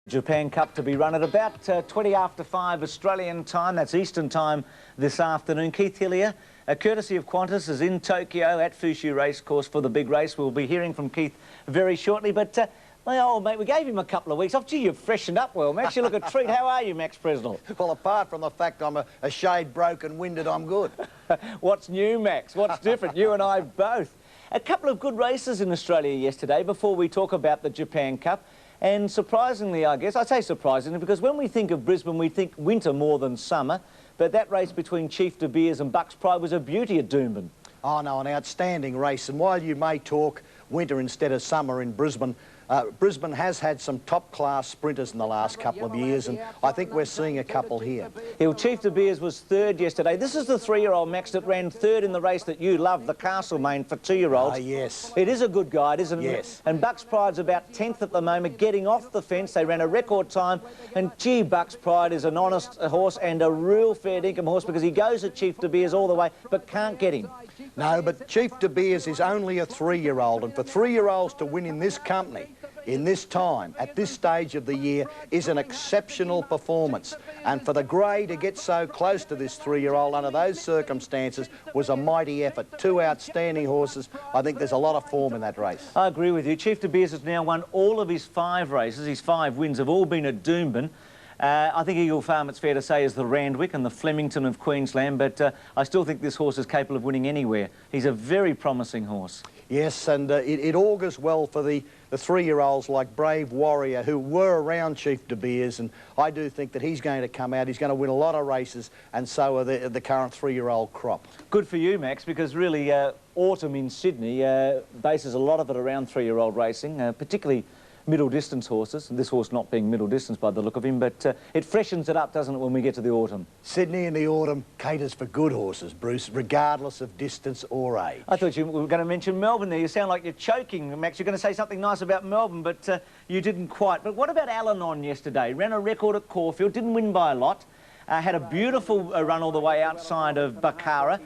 Japan Cup to be run at about 20 after 5 Australian time. That's Eastern time this afternoon. Keith Hillier, courtesy of Qantas, is in Tokyo at Fushi Racecourse for the big race. We'll be hearing from Keith very shortly. But my old mate, we gave him a couple of weeks off. Gee, you've freshened up well, Max. You look a treat. How are you, Max Presnell? Well, apart from the fact I'm a shade broken-winded, I'm good. What's new, Max? What's different? You and I both. A couple of good races in Australia yesterday before we talk about the Japan Cup. And surprisingly, I guess, I say surprisingly, because when we think of Brisbane, we think winter more than summer. But that race between Chief De Beers and Bucks Pride was a beauty at Doomben. Oh, no, an outstanding race. And while you may talk winter instead of summer in Brisbane, Brisbane has had some top-class sprinters in the last couple of years, and I think we're seeing a couple here. Chief De Beers was third yesterday. This is the 3-year-old, Max, that ran third in the race that you love, the Castlemaine for 2-year-olds. Yes. It is a good guide, isn't it? Yes. And Bucks Pride's about 10th at the moment, getting off the fence. They ran a record time, and gee, Bucks Pride is an honest horse and a real fair dinkum horse because he goes at Chief De Beers all the way, but can't get him. No, but Chief De Beers is only a 3-year-old, and for 3-year-olds to win in this company, in this time, at this stage of the year, is an exceptional performance. And for the grey to get so close to this 3-year-old under those circumstances was a mighty effort. Two outstanding horses. I think there's a lot of form in that race. I agree with you. Chief De Beers has now won all of his 5 races. His 5 wins have all been at Doomben. I think Eagle Farm, it's fair to say, is the Randwick and the Flemington of Queensland, but I still think this horse is capable of winning anywhere. He's a very promising horse. Yes, and it augurs well for the 3-year-olds like Brave Warrior, who were around Chief De Beers, and I do think that he's going to come out. He's going to win a lot of races, and so are the current 3-year-old crop. Good for you, Max, because really autumn in Sydney bases a lot of it around 3-year-old racing, particularly middle distance horses, and this horse not being middle distance by the look of him, but it freshens it up, doesn't it, when we get to the autumn? Sydney in the autumn caters for good horses, Bruce, regardless of distance or age. I thought you were going to mention Melbourne there. You sound like you're choking, Max. You're going to say something nice about Melbourne, but you didn't quite. But what about Al-Anon yesterday? Ran a record at Caulfield, didn't win by a lot. Had a beautiful run all the way outside of Bakara.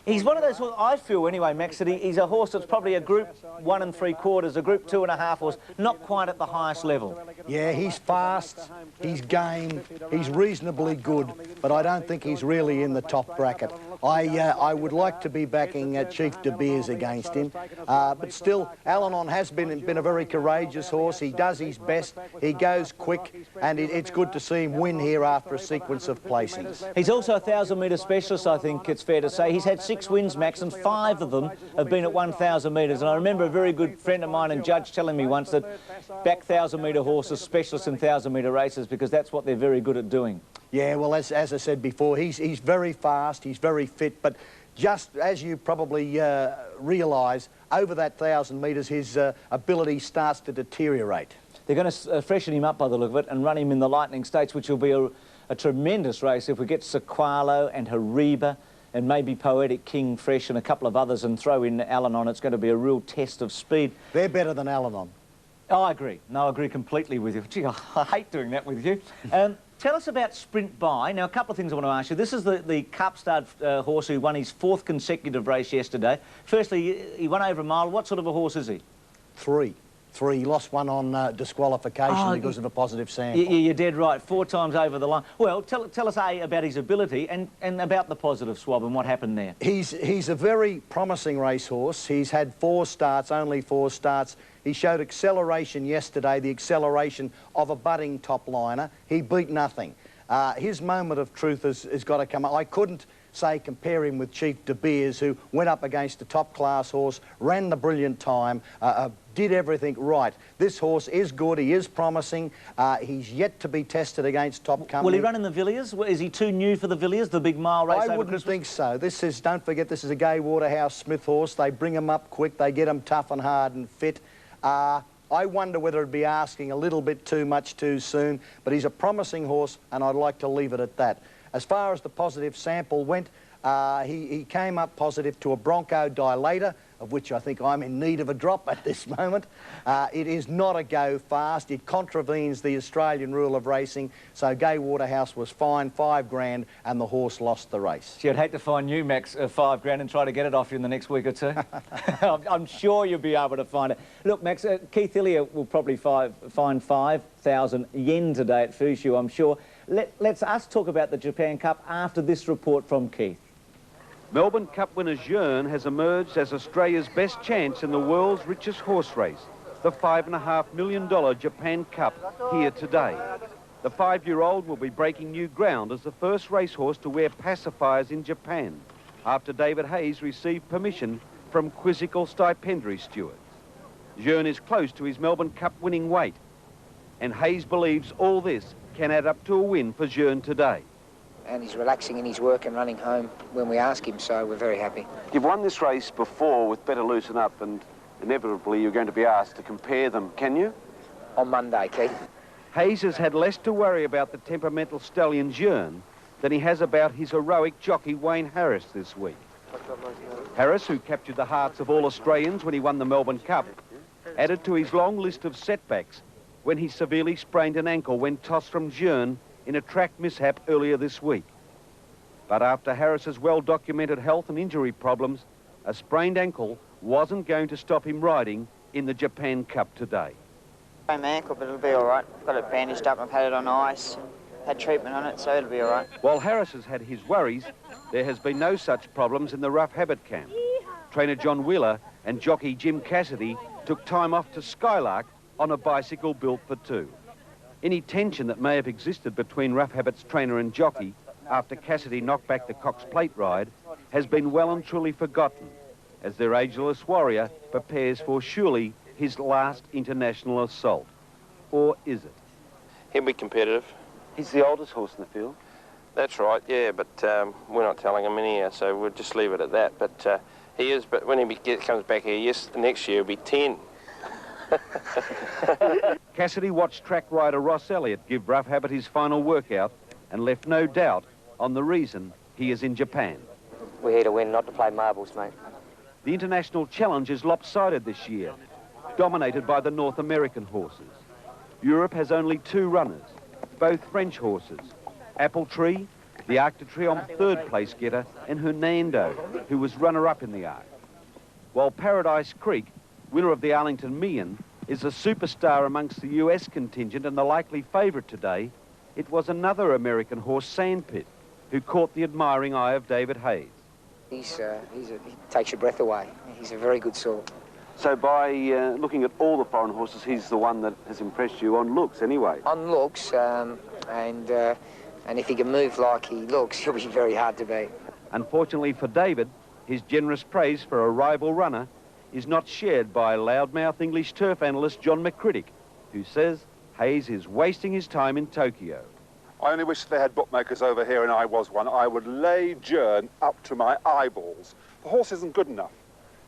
He's one of those horses, I feel anyway, Max, that he's a horse that's probably a Group 1 3/4, a Group 2 1/2 horse, not quite at the highest level. Yeah, he's fast, he's game, he's reasonably good, but I don't think he's really in the top bracket. I would like to be backing Chief De Beers against him, but still, Al-Anon has been a very courageous horse. He does his best, he goes quick, and it's good to see him win here after a sequence of placings. He's also a 1,000-metre specialist, I think it's fair to say. He's had 6 wins, Max, and 5 of them have been at 1,000 metres. And I remember a very good friend of mine and judge telling me once that back 1,000-metre horses, specialists in 1,000-metre races, because that's what they're very good at doing. Yeah, well, as I said before, he's very fast, he's very fit, but just as you probably realise, over that 1,000 metres, his ability starts to deteriorate. They're going to freshen him up by the look of it and run him in the Lightning Stakes, which will be a tremendous race if we get Sequalo and Hariba and maybe Poetic King fresh and a couple of others and throw in Al-Anon. It's going to be a real test of speed. They're better than Al-Anon. Oh, I agree. No, I agree completely with you. Gee, I hate doing that with you. Tell us about Sprint By. Now, a couple of things I want to ask you. This is the Cup Stud horse who won his 4th consecutive race yesterday. Firstly, he won over a mile. What sort of a horse is he? 3. He lost one on disqualification because of a positive sample. You're dead right. 4 times over the line. Well, tell us, A, about his ability and about the positive swab and what happened there. He's a very promising racehorse. He's had 4 starts, only 4 starts. He showed acceleration yesterday, the acceleration of a budding top liner. He beat nothing. His moment of truth has got to come up. I couldn't say compare him with Chief De Beers, who went up against a top-class horse, ran the brilliant time, did everything right. This horse is good, he is promising, he's yet to be tested against top company. Will he run in the Villiers? Is he too new for the Villiers, the big mile race over Christmas? I wouldn't think so. This is, don't forget, this is a Gay Waterhouse Smith horse. They bring him up quick, they get him tough and hard and fit. I wonder whether it'd be asking a little bit too much too soon, but he's a promising horse, and I'd like to leave it at that. As far as the positive sample went, he came up positive to a bronchodilator, of which I think I'm in need of a drop at this moment. It is not a go fast. It contravenes the Australian rule of racing. So Gay Waterhouse was fined $5 grand and the horse lost the race. Gee, I'd hate to find you, Max, $5 grand and try to get it off you in the next week or two. I'm sure you'll be able to find it. Look, Max, Keith Hillier will probably find 5,000 yen today at Fushu, I'm sure. Let's us talk about the Japan Cup after this report from Keith. Melbourne Cup winner Jearn has emerged as Australia's best chance in the world's richest horse race, the $5.5 million Japan Cup, here today. The 5-year-old will be breaking new ground as the first racehorse to wear pacifiers in Japan, after David Hayes received permission from quizzical stipendiary stewards. Jearn is close to his Melbourne Cup winning weight, and Hayes believes all this can add up to a win for Jearn today. And he's relaxing in his work and running home when we ask him, so we're very happy. You've won this race before with Better Loosen Up, and inevitably you're going to be asked to compare them, can you? On Monday, Keith. Hayes has had less to worry about the temperamental stallion Jearn than he has about his heroic jockey Wayne Harris this week. Harris, who captured the hearts of all Australians when he won the Melbourne Cup, added to his long list of setbacks when he severely sprained an ankle when tossed from Jearn in a track mishap earlier this week. But after Harris's well-documented health and injury problems, a sprained ankle wasn't going to stop him riding in the Japan Cup today. My ankle, but it'll be all right. Got it bandaged up, I've had it on ice, had treatment on it, so it'll be all right. While Harris has had his worries, there has been no such problems in the Rough Habit camp. Trainer John Wheeler and jockey Jim Cassidy took time off to Skylark on a bicycle built for two. Any tension that may have existed between Rough Habit's trainer and jockey after Cassidy knocked back the Cox Plate ride has been well and truly forgotten, as their ageless warrior prepares for surely his last international assault. Or is it? He'll be competitive. He's the oldest horse in the field. That's right, yeah, but we're not telling him in here, so we'll just leave it at that. But he is, but when he comes back here, next year he'll be 10. Cassidy watched track rider Ross Elliott give Rough Habit his final workout and left no doubt on the reason he is in Japan. We're here to win, not to play marbles, mate. The international challenge is lopsided this year, dominated by the North American horses. Europe has only 2 runners, both French horses, Apple Tree, the Arc de Triomphe third-place getter, and Hernando, who was runner-up in the Arc. While Paradise Creek, winner of the Arlington Million, is a superstar amongst the US contingent and the likely favourite today, it was another American horse, Sandpit, who caught the admiring eye of David Hayes. He takes your breath away. He's a very good sort. So by looking at all the foreign horses, he's the one that has impressed you on looks anyway. On looks, and if he can move like he looks, he'll be very hard to beat. Unfortunately for David, his generous praise for a rival runner is not shared by loudmouth English turf analyst John McCrittick, who says Hayes is wasting his time in Tokyo. I only wish they had bookmakers over here and I was one. I would lay Jearn up to my eyeballs. The horse isn't good enough.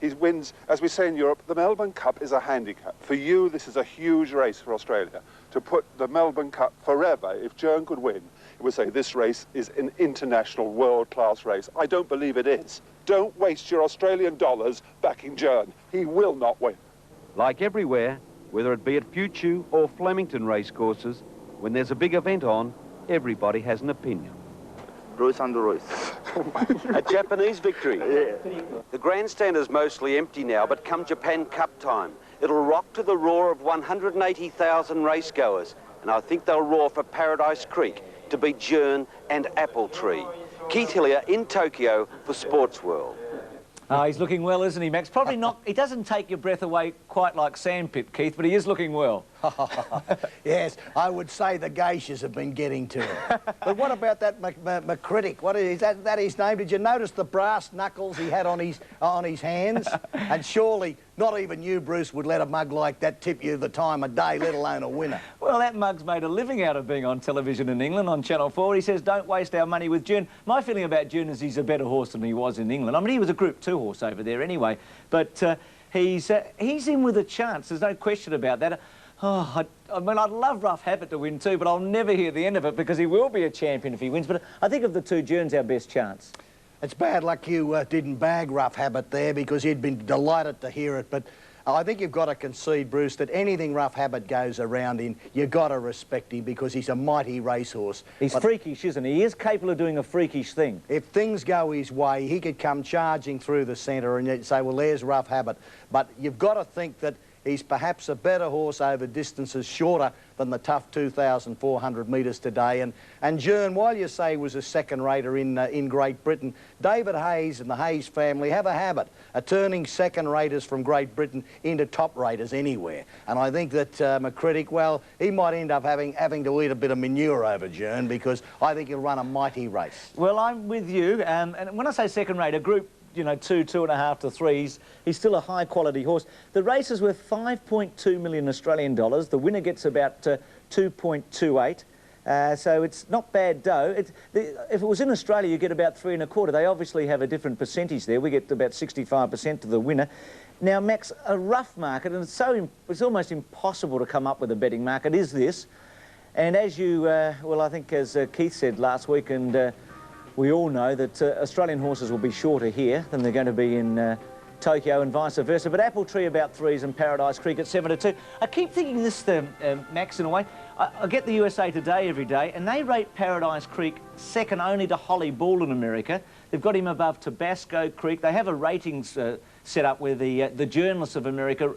He wins, as we say in Europe, the Melbourne Cup is a handicap. For you, this is a huge race for Australia. To put the Melbourne Cup forever, if Jearn could win, it would say this race is an international world-class race. I don't believe it is. Don't waste your Australian dollars backing Jearn. He will not win. Like everywhere, whether it be at Fuchu or Flemington racecourses, when there's a big event on, everybody has an opinion. Royce under Royce. A Japanese victory. Yeah. The grandstand is mostly empty now, but come Japan Cup time, it'll rock to the roar of 180,000 racegoers, and I think they'll roar for Paradise Creek to beat Jearn and Apple Tree. Keith Hillier in Tokyo for Sportsworld. He's looking well, isn't he, Max? Probably not. He doesn't take your breath away quite like Sandpit, Keith, but he is looking well. Yes, I would say the geishas have been getting to him. But what about that McCrittick? What is that his name? Did you notice the brass knuckles he had on his hands? And surely not even you, Bruce, would let a mug like that tip you the time of day, let alone a winner. Well, that mug's made a living out of being on television in England on Channel 4. He says, don't waste our money with Jearn. My feeling about Jearn is he's a better horse than he was in England. I mean, he was a Group 2 horse over there anyway. But he's in with a chance. There's no question about that. Oh, I mean, I'd love Rough Habit to win too, but I'll never hear the end of it because he will be a champion if he wins. But I think of the two, Jearn's our best chance. It's bad luck you didn't bag Rough Habit there, because he'd been delighted to hear it. But I think you've got to concede, Bruce, that anything Rough Habit goes around in, you've got to respect him, because he's a mighty racehorse. He's freakish, isn't he? He is capable of doing a freakish thing. If things go his way, he could come charging through the centre and you'd say, well, there's Rough Habit. But you've got to think that he's perhaps a better horse over distances shorter than the tough 2,400 metres today. And Jern, while you say he was a second-rater in Great Britain, David Hayes and the Hayes family have a habit of turning second-raters from Great Britain into top-raters anywhere. And I think that McCritic, well, he might end up having to eat a bit of manure over Jern, because I think he'll run a mighty race. Well, I'm with you. And when I say second-rater, Group 2, 2.5 to 3, he's still a high-quality horse. The race is worth 5.2 million Australian dollars. The winner gets about 2.28. So it's not bad dough. If it was in Australia, you get about 3.25. They obviously have a different percentage there. We get about 65% to the winner. Now, Max, a rough market, and it's almost impossible to come up with a betting market, is this. And as you, well, I think as Keith said last week, and we all know that Australian horses will be shorter here than they're going to be in Tokyo and vice versa. But Apple Tree about 3s and Paradise Creek at 7 to 2. I keep thinking this, Max, in a way. I get the USA Today every day, and they rate Paradise Creek second only to Holly Bull in America. They've got him above Tabasco Creek. They have a ratings set up where the journalists of America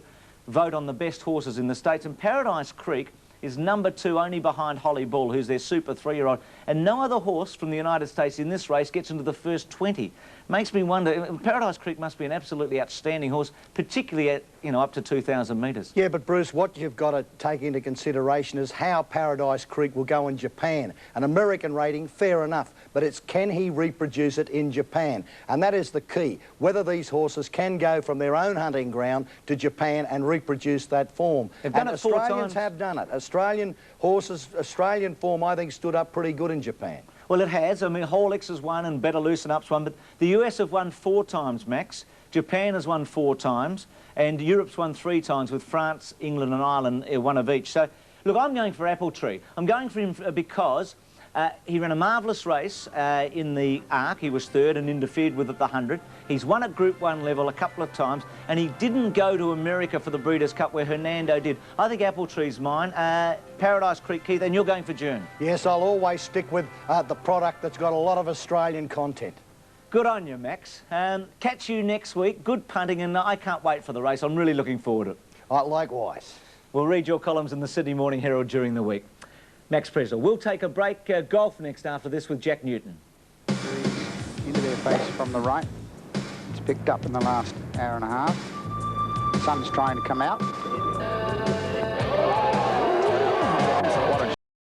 vote on the best horses in the States. And Paradise Creek is number 2 only behind Holly Bull, who's their super 3-year-old. And no other horse from the United States in this race gets into the first 20. Makes me wonder, Paradise Creek must be an absolutely outstanding horse, particularly at, up to 2,000 metres. Yeah, but Bruce, what you've got to take into consideration is how Paradise Creek will go in Japan. An American rating, fair enough, but it's can he reproduce it in Japan? And that is the key, whether these horses can go from their own hunting ground to Japan and reproduce that form. They've done it 4 times. Australians have done it. Australian horses, Australian form, I think, stood up pretty good in Japan. Well, it has. I mean, Horlicks has won and Better Loosen Up's won, but the US have won 4 times, Max. Japan has won 4 times, and Europe's won 3 times, with France, England and Ireland, 1 of each. So, look, I'm going for Apple Tree. I'm going for him because he ran a marvellous race in the Arc. He was 3rd and interfered with at the 100. He's won at Group 1 level a couple of times, and he didn't go to America for the Breeders' Cup where Hernando did. I think Apple Tree's mine. Paradise Creek, Keith, and you're going for Jern. Yes, I'll always stick with the product that's got a lot of Australian content. Good on you, Max. Catch you next week. Good punting, and I can't wait for the race. I'm really looking forward to it. Likewise. We'll read your columns in the Sydney Morning Herald during the week. Max Presler. We'll take a break. Golf next after this with Jack Newton. Into their face from the right. It's picked up in the last hour and a half. Sun's trying to come out.